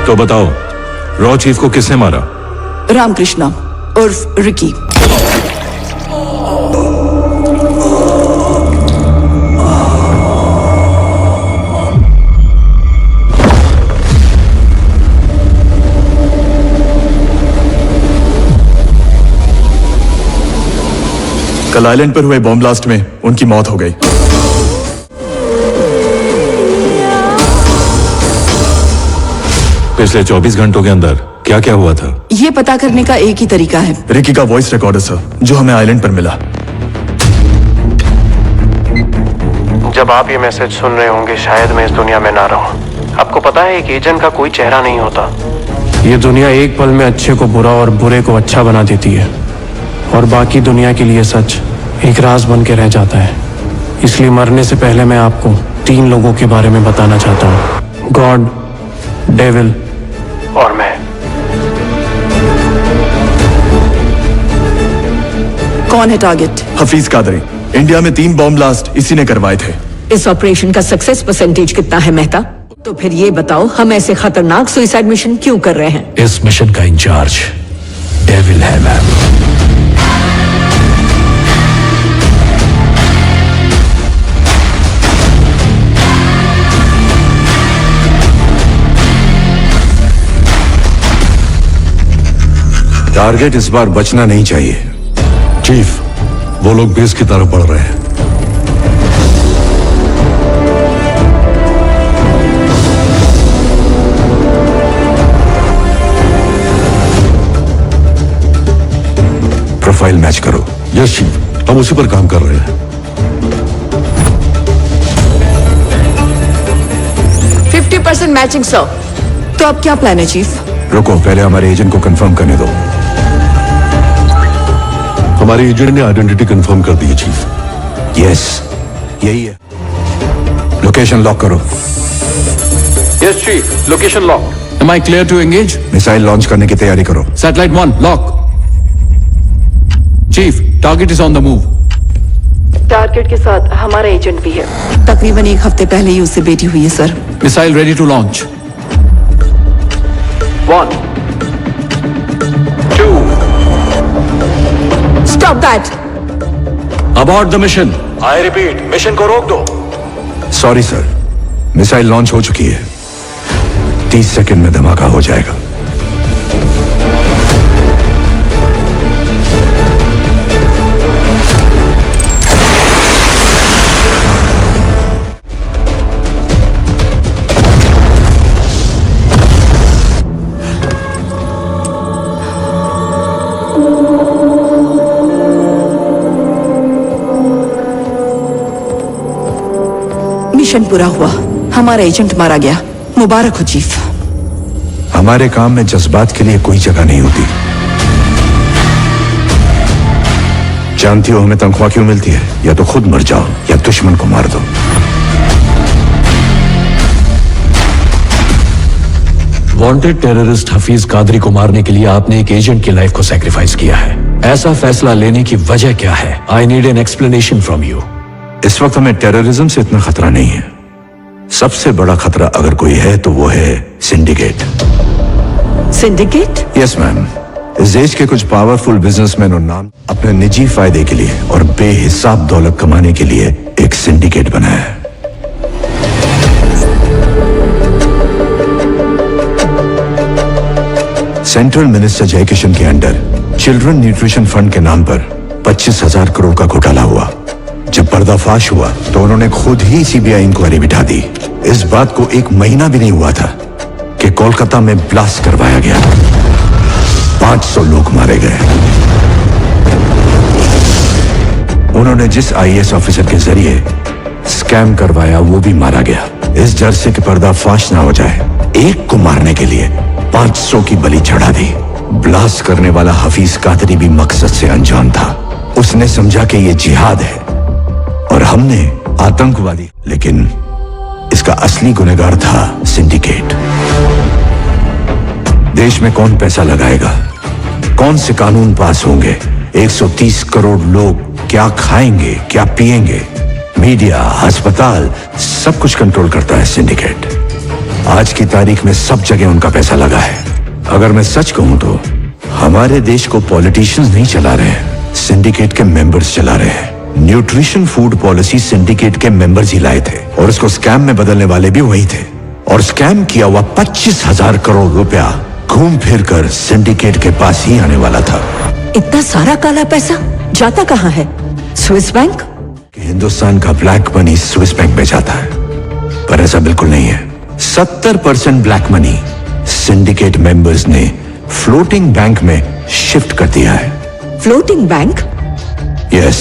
तो बताओ, raw chief को किसने मारा? रामकृष्णा उर्फ रिकी। कल आइलैंड पर हुए बॉम्ब ब्लास्ट में उनकी मौत हो गई। पिछले 24 घंटों के अंदर क्या क्या हुआ था? ये पता करने का एक ही तरीका है। रिकी का वॉइस रिकॉर्डर सर, जो हमें आइलैंड पर मिला। जब आप ये मैसेज सुन रहे होंगे शायद मैं इस दुनिया में ना रहूं। आपको पता है एक एजेंट का कोई चेहरा नहीं होता। ये दुनिया एक पल में अच्छे को बुरा और बुरे को अच्छा बना देती है, और बाकी दुनिया के लिए सच एक राज बन के रह जाता है। इसलिए मरने से पहले मैं आपको 3 लोगों के बारे में बताना चाहता हूँ, गॉड, डेविल और मैं। कौन है टारगेट? हफीज कादरी। इंडिया में 3 बॉम्ब ब्लास्ट इसी ने करवाए थे। इस ऑपरेशन का सक्सेस परसेंटेज कितना है मेहता? तो फिर ये बताओ, हम ऐसे खतरनाक सुसाइड मिशन क्यों कर रहे हैं? इस मिशन का इंचार्ज डेविल है मैम। टारगेट इस बार बचना नहीं चाहिए। चीफ, वो लोग बेस की तरफ बढ़ रहे हैं। प्रोफाइल मैच करो। यस चीफ, हम उसी पर काम कर रहे हैं। 50% मैचिंग सर। तो अब क्या प्लान है चीफ? रुको, पहले हमारे एजेंट को कंफर्म करने दो। हमारे एजेंट ने आइडेंटिटी कंफर्म कर दी है चीफ। यस, यही है। लोकेशन लॉक करो। Yes chief, location lock. Am I clear to engage? Missile launch करने की तैयारी करो। Satellite 1 lock. Chief, target is on the move. Target के साथ हमारा एजेंट भी है। तकरीबन 1 हफ्ते पहले ही उससे बेटी हुई है sir. Missile ready to launch. 1 2 Stop that! Abort the mission. I repeat, mission को रोक दो। सॉरी सर, मिसाइल लॉन्च हो चुकी है। 30 सेकंड में धमाका हो जाएगा। मिशन पूरा हुआ, हमारा एजेंट मारा गया। मुबारक हो चीफ। हमारे काम में जज्बात के लिए कोई जगह नहीं होती। जानती हो हमें तनख्वाह क्यों मिलती है? या तो खुद मर जाओ या दुश्मन को मार दो। वांटेड टेररिस्ट हफीज कादरी को मारने के लिए आपने एक एजेंट की लाइफ को सैक्रिफाइस किया है। ऐसा फैसला लेने की वजह क्या है? I need an explanation from you. इस वक्त हमें टेररिज्म से इतना खतरा नहीं है। सबसे बड़ा खतरा अगर कोई है तो वो है सिंडिकेट। सिंडिकेट? यस मैम, इस देश के कुछ पावरफुल बिजनेसमैन और नाम अपने निजी फायदे के लिए और बेहिसाब दौलत कमाने के लिए एक सिंडिकेट बनाया है। सेंट्रल मिनिस्टर जयकिशन के अंडर चिल्ड्रन न्यूट्रिशन फंड के नाम पर 25,000 करोड़ का घोटाला हुआ। जब पर्दाफाश हुआ तो उन्होंने खुद ही सीबीआई इंक्वायरी बिठा दी। इस बात को 1 महीना भी नहीं हुआ था कि कोलकाता में ब्लास्ट करवाया गया। 500 लोग मारे गए। उन्होंने जिस आईएएस ऑफिसर के जरिए स्कैम करवाया वो भी मारा गया। इस डर से कि पर्दाफाश ना हो जाए, एक को मारने के लिए 500 की बलि चढ़ा दी। ब्लास्ट करने वाला हफीज कादरी भी मकसद से अनजान था। उसने समझा कि ये जिहाद है और हमने आतंकवादी, लेकिन इसका असली गुनहगार था सिंडिकेट। देश में कौन पैसा लगाएगा? कौन से कानून पास होंगे? 130 करोड़ लोग क्या खाएंगे, क्या पिएंगे? मीडिया, अस्पताल, सब कुछ कंट्रोल करता है सिंडिकेट। आज की तारीख में सब जगह उनका पैसा लगा है। अगर मैं सच कहूं तो हमारे देश को पॉलिटिशियंस नहीं चला रहे हैं, सिंडिकेट के मेंबर्स चला रहे हैं। न्यूट्रिशन फूड पॉलिसी सिंडिकेट के मेंबर्स ही लाए थे और उसको स्कैम में बदलने वाले भी वही थे। और स्कैम किया हुआ 25,000 करोड़ रुपया घूम फिर कर सिंडिकेट के पास ही आने वाला था। इतना सारा काला पैसा जाता कहाँ है? Swiss bank? हिंदुस्तान का ब्लैक मनी स्विस बैंक में जाता है, पर ऐसा बिल्कुल नहीं है। 70% ब्लैक मनी सिंडिकेट मेंबर्स ने फ्लोटिंग बैंक में शिफ्ट कर दिया है। Floating bank? यस,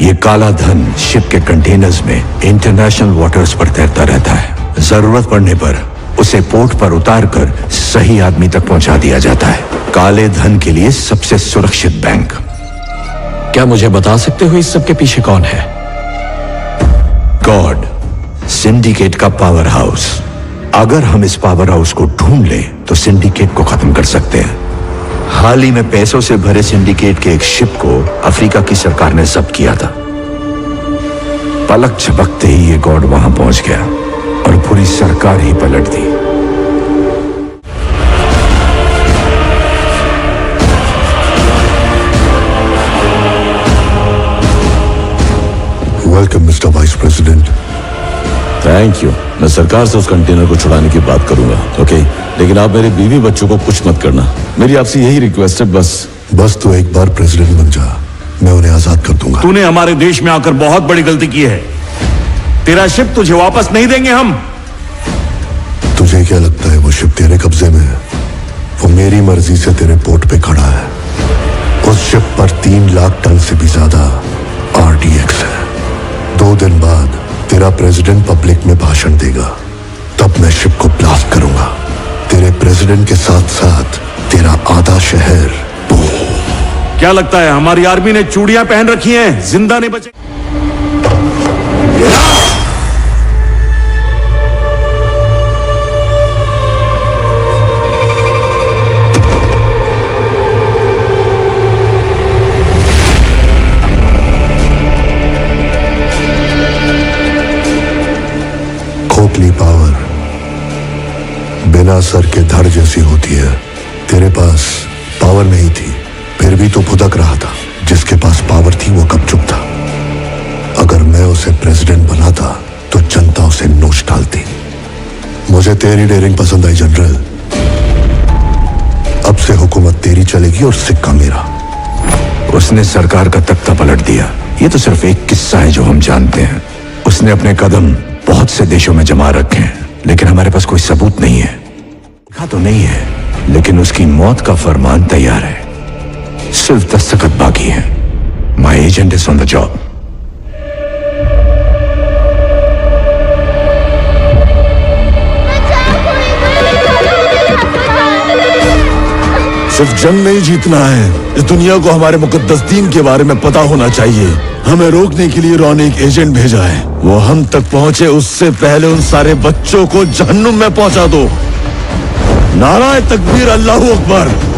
ये काला धन शिप के कंटेनर्स में इंटरनेशनल वाटर्स पर तैरता रहता है। जरूरत पड़ने पर उसे पोर्ट पर उतार कर सही आदमी तक पहुंचा दिया जाता है। काले धन के लिए सबसे सुरक्षित बैंक। क्या मुझे बता सकते हो इस सब के पीछे कौन है? गॉड, सिंडिकेट का पावर हाउस। अगर हम इस पावर हाउस को ढूंढ लें तो सिंडिकेट को खत्म कर सकते हैं। हाल ही में पैसों से भरे सिंडिकेट के एक शिप को अफ्रीका की सरकार ने जब्त किया था। पलक झपकते ही ये गॉड वहां पहुंच गया और पूरी सरकार ही पलट दी। Welcome mister vice president. Thank you. मैं सरकार से उस कंटेनर को छुड़ाने की बात करूंगा, ओके? लेकिन आप मेरे बीवी बच्चों को कुछ मत करना। मेरी आपसे यही रिक्वेस्ट है, बस तो एक बार प्रेसिडेंट बन जा, मैं उन्हें आजाद कर दूंगा। तूने हमारे देश में आकर बहुत बड़ी गलती की है। तेरा शिप तुझे वापस नहीं देंगे हम। तुझे क्या लगता है वो शिप तेरे कब्जे में है? वो मेरी मर्जी से तेरे पोर्ट पे खड़ा है। उस शिप पर 3 लाख टन से भी ज्यादा RDX है। 2 दिन बाद तेरा प्रेसिडेंट पब्लिक में भाषण देगा, तब मैं शिप को ब्लास्ट करूंगा। तेरे प्रेसिडेंट के साथ साथ तेरा आधा शहर। क्या लगता है हमारी आर्मी ने चूड़ियां पहन रखी हैं, जिंदा नहीं बचे? खोखली पावर बिना सर के धड़ जैसी होती है। तेरे पास पावर नहीं थी, फिर भी तो भुदक रहा था। जिसके पास पावर थी वो कब चुप था? अगर मैं उसे प्रेसिडेंट बनाता तो जनता उसे नोच डालती। मुझे तेरी डेयरिंग पसंद आई जनरल। अब से हुकूमत तेरी चलेगी और सिक्का मेरा। उसने सरकार का तख्ता पलट दिया। ये तो सिर्फ एक किस्सा है जो हम जानते हैं। उसने अपने कदम बहुत से देशों में जमा रखे हैं, लेकिन हमारे पास कोई सबूत नहीं है। लिखा तो नहीं है, लेकिन उसकी मौत का फरमान तैयार है। सिर्फ दस्तखत बाकी है। My agent is on the job. सिर्फ जंग नहीं जीतना है, इस दुनिया को हमारे मुकद्दस दीन के बारे में पता होना चाहिए। हमें रोकने के लिए रॉन एक एजेंट भेजा है। वो हम तक पहुंचे उससे पहले उन सारे बच्चों को जहन्नुम में पहुंचा दो। नाराए तकबीर, अल्लाहू अकबर।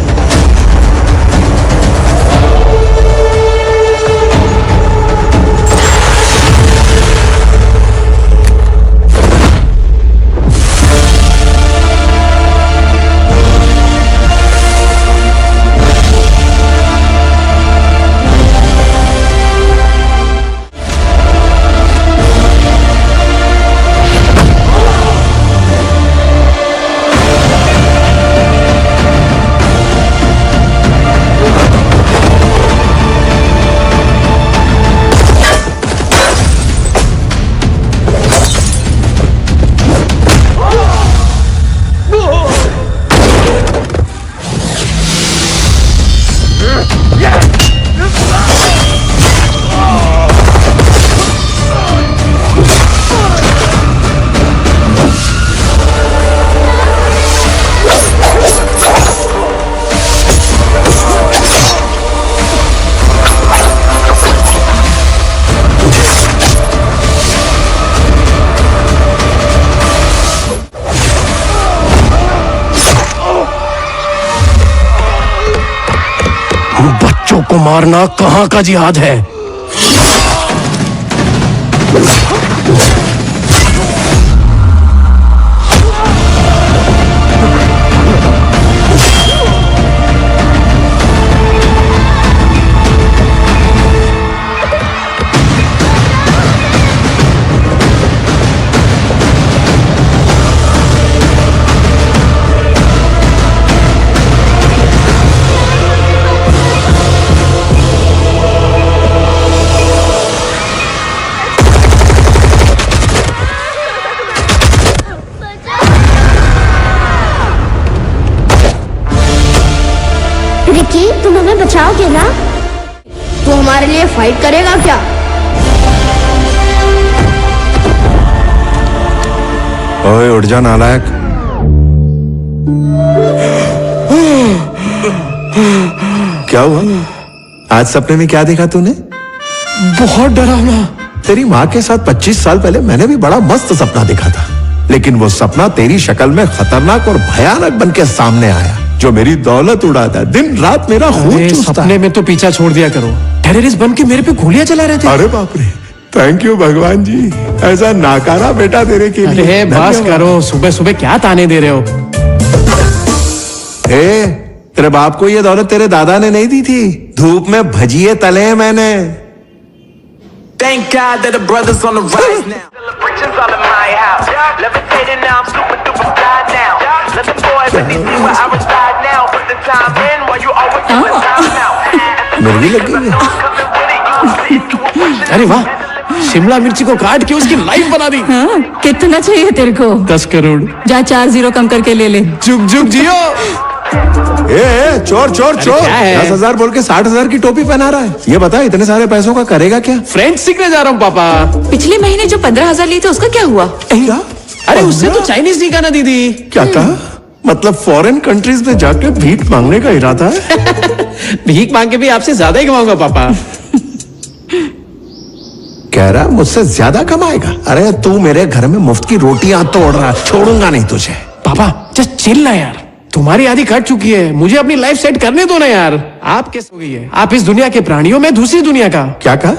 बच्चों को मारना कहाँ का जिहाद है? लकी तुम हमें बचाओगे ना? तू हमारे लिए फाइट करेगा क्या? ओए उठ जा नालायक। क्या हुआ? आज सपने में क्या देखा तूने? बहुत डरावना। तेरी माँ के साथ 25 साल पहले मैंने भी बड़ा मस्त सपना देखा था, लेकिन वो सपना तेरी शक्ल में खतरनाक और भयानक बन के सामने आया, जो मेरी दौलत उड़ाता है, दिन रात मेरा खून चूसता सपने है। में तो पीछा छोड़ दिया करो, टेररिस्ट बन के मेरे पे गोलियां चला रहे थे। अरे बाप रे, थैंक यू भगवान जी, ऐसा नाकारा बेटा तेरे के लिए। अरे बस करो, सुबह सुबह क्या ताने दे रहे हो? तेरे बाप को ये दौलत तेरे दादा ने नहीं दी थी, धूप में भजिए तले हैं मैंने। Thank God that the brothers on the rise now. Celebrations all in my house. Levitating now, I'm super duper fly now. Let the boys let me see where I reside now. Put the time in while you always do the time out. मुर्गी लग गई है। अरे वाह, शिमला मिर्ची को काट के उसकी लाइफ बना दी। हाँ, कितना चाहिए तेरे को? 10 करोड़। जा 4 0 कम करके ले ले। जुग जुग जियो। चोर चोर चोर, 10,000 बोल के 60,000 की टोपी पहना रहा है। ये बता इतने सारे पैसों का करेगा क्या? फ्रेंच सीखने जा रहा हूँ पापा। पिछले महीने जो 15,000 लिए थे उसका क्या हुआ? क्या? अरे उससे तो चाइनीज सीखा ना दीदी। क्या कहा? मतलब फॉरेन कंट्रीज में जाके भीख मांगने का इरादा है? भीख मांग के भी आपसे ज्यादा ही कमाऊंगा पापा। कह रहा मुझसे ज्यादा कमाएगा? अरे तू मेरे घर में मुफ्त की रोटियां तोड़ रहा, छोड़ूंगा नहीं तुझे। पापा जस्ट चिल ना यार, तुम्हारी आधी कट चुकी है, मुझे अपनी लाइफ सेट करने दो ना यार। आप कैसे हो गई है? आप इस दुनिया के प्राणियों में दूसरी दुनिया का। क्या कहा?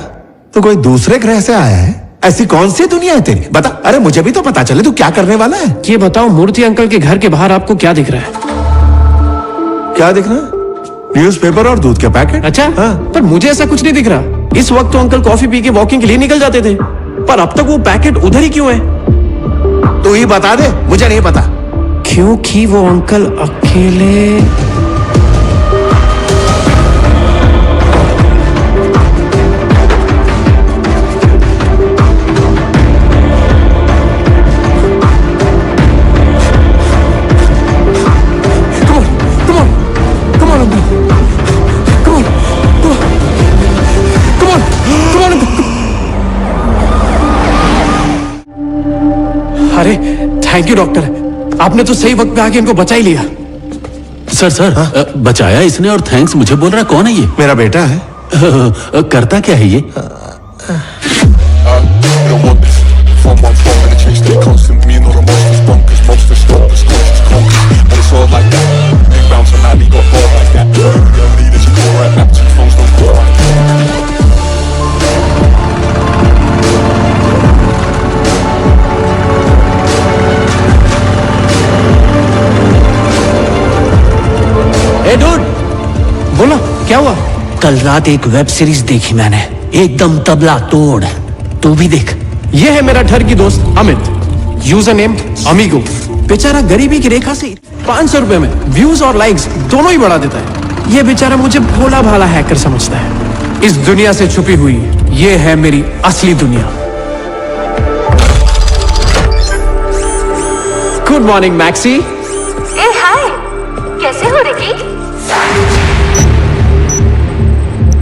तो कोई दूसरे ग्रह से आया है? ऐसी कौन सी दुनिया है तेरी? बता, अरे मुझे भी तो पता चले तू क्या करने वाला है। ये बताओ, मूर्ति अंकल के घर के बाहर आपको क्या दिख रहा है? क्या दिख रहा है? न्यूज़पेपर और दूध के पैकेट। अच्छा हाँ। पर मुझे ऐसा कुछ नहीं दिख रहा। इस वक्त तो अंकल कॉफी पी के वॉकिंग के लिए निकल जाते थे, पर अब तक वो पैकेट उधर ही क्यों है? तू ही बता दे, मुझे नहीं पता। क्योंकि वो अंकल अकेले। अरे थैंक यू डॉक्टर, आपने तो सही वक्त पे आके इनको बचा ही लिया। सर बचाया इसने और थैंक्स मुझे बोल रहा है। कौन है ये? मेरा बेटा है। करता क्या है ये? बोलो क्या हुआ? कल रात एक वेब सीरीज देखी मैंने, एकदम तबला तोड़। तू भी देख। ये है मेरा ठर की दोस्त अमित, यूजर नेम अमीगो। बेचारा गरीबी की रेखा से 500 रुपए में व्यूज और लाइक्स दोनों ही बढ़ा देता है। ये बेचारा मुझे भोला भाला हैकर समझता है। इस दुनिया से छुपी हुई ये है मेरी असली दुनिया। Good morning Maxi. ए हाय, कैसे हो रिकी?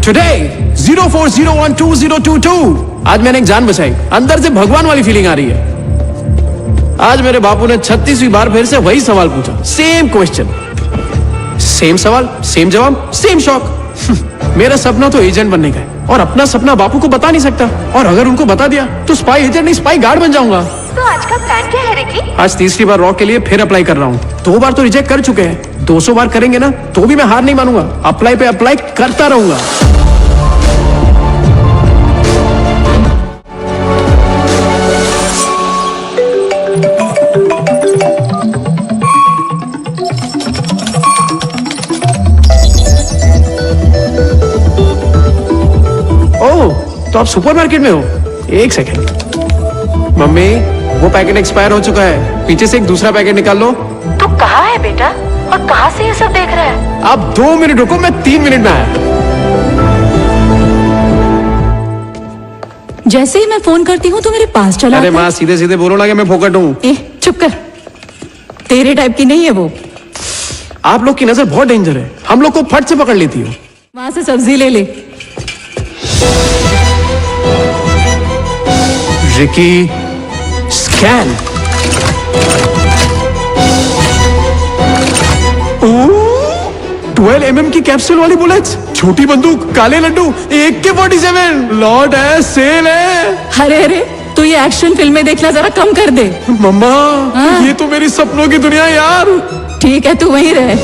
टुडे 04012022। आज मैंने एक जान बचाई, अंदर से भगवान वाली फीलिंग आ रही है। आज मेरे बापू ने 36वीं बार फिर से वही सवाल पूछा, सेम क्वेश्चन, सेम सवाल, सेम जवाब, सेम शॉक। मेरा सपना तो एजेंट बनने का है, और अपना सपना बापू को बता नहीं सकता, और अगर उनको बता दिया तो स्पाई एजेंट नहीं स्पाई गार्ड बन जाऊंगा। तो आज का प्लान क्या है रिकी? आज तीसरी बार रॉक के लिए फिर अप्लाई कर रहा हूँ। 2 बार तो रिजेक्ट कर चुके हैं, 200 बार करेंगे ना तो भी मैं हार नहीं मानूंगा। अप्लाई पे अप्लाई करता रहूंगा। तो आप सुपरमार्केट में हो? एक सेकंड। मम्मी वो पैकेट एक्सपायर हो चुका है, पीछे से एक दूसरा पैकेट निकाल लो। तू कहाँ है बेटा, और कहाँ से ये सब देख रहा है? आप 2 मिनट रुको, मैं 3 मिनट में आया। जैसे ही मैं फोन करती हूँ तो मेरे पास चला अरे आता है। माँ सीधे सीधे बोलो ना कि मैं फोकट हूँ। चुप कर, तेरे टाइप की नहीं है वो। आप लोग की नजर बहुत डेंजर है, हम लोग को फट से पकड़ लेती है। वहां से सब्जी ले ले। Ricky scan. 12 mm की कैप्सूल वाली बुलेट्स, छोटी बंदूक, काले लड्डू, AK-47, लॉर्ड है, सेल है। अरे अरे, तू ये एक्शन फिल्में देखना जरा कम कर दे। मम्मा, हाँ? ये तो मेरी सपनों की दुनिया है यार। ठीक है, तू वहीं रह।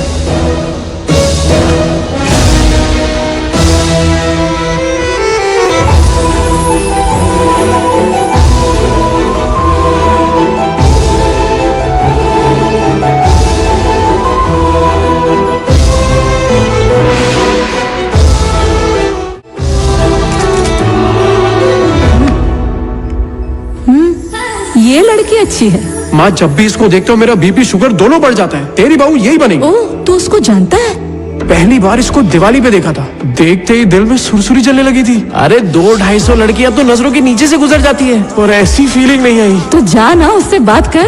ये लड़की अच्छी है। माँ, जब भी इसको देखते हो मेरा BP शुगर दोनों बढ़ जाता है। तेरी बहू यही बनेगी। ओह, तू उसको जानता है? पहली बार इसको दिवाली पे देखा था, देखते ही दिल में सुरसुरी चलने लगी थी। अरे 200-250 लड़कियां तो नजरों के नीचे से गुजर जाती है, और ऐसी फीलिंग नहीं आई। तू जा ना, उससे बात कर।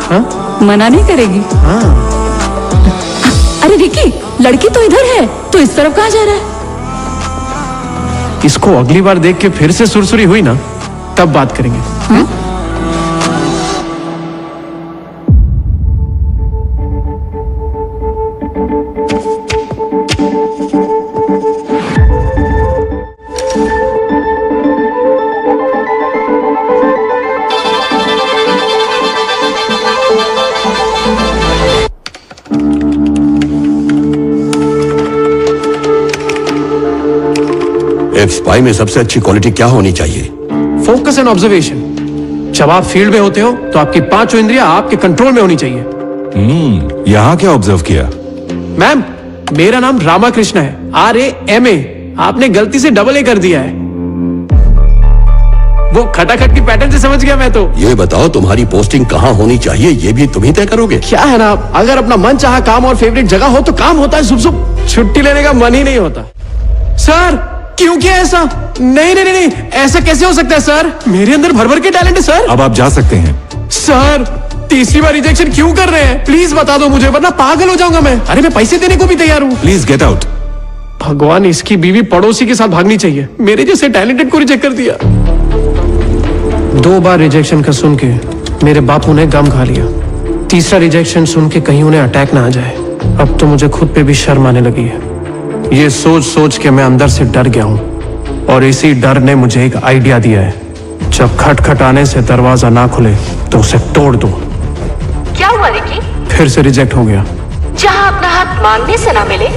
हाँ? मना नहीं करेगी। हाँ। अरे रिकी, लड़की तो इधर है, तो इस तरफ कहाँ जा रहा है? इसको अगली बार देख के फिर से सुरसुरी हुई ना, तब बात करेंगे। हाँ? एक स्पाई में सबसे अच्छी क्वालिटी क्या होनी चाहिए? Focus and observation. जब आप फील्ड में होते हो तो आपकी पांचों इंद्रियां आपके कंट्रोल में होनी चाहिए। यहाँ क्या ऑब्जर्व किया? मैम, मेरा नाम रामाकृष्ण है, RAMA। आपने गलती से AA कर दिया है। वो खटाखट की पैटर्न से समझ गया मैं तो। ये बताओ तुम्हारी पोस्टिंग कहाँ होनी चाहिए, ये भी तुम ही तय करोगे? क्या है ना, अगर अपना मन चाहा काम और फेवरेट जगह हो तो काम होता है, सुबह छुट्टी लेने का मन ही नहीं होता। सर, क्यों किया ऐसा? नहीं नहीं नहीं, ऐसा कैसे हो सकता है सर? मेरे अंदर भर भर के टैलेंट है सर। अब आप जा सकते हैं। सर, तीसरी बार रिजेक्शन क्यों कर रहे हैं? प्लीज बता दो मुझे, वरना पागल हो जाऊंगा मैं। अरे मैं पैसे देने को भी तैयार हूँ। Please get out. भगवान, इसकी बीवी पड़ोसी के साथ भागनी चाहिए, मेरे जैसे टैलेंटेड को रिजेक्ट कर दिया। 2 बार रिजेक्शन का सुन के मेरे बापू ने गम खा लिया। तीसरा रिजेक्शन सुन के कहीं उन्हें अटैक ना आ जाए। अब तो मुझे खुद पे भी शर्म आने लगी है। ये सोच सोच के मैं अंदर से डर गया हूँ, और इसी डर ने मुझे एक आइडिया दिया है। जब खटखटाने से दरवाजा ना खुले तो उसे तोड़ दूं। क्या हुआ रिकी? फिर से रिजेक्ट हो गया। जहाँ अपना हाथ मांगने से ना मिले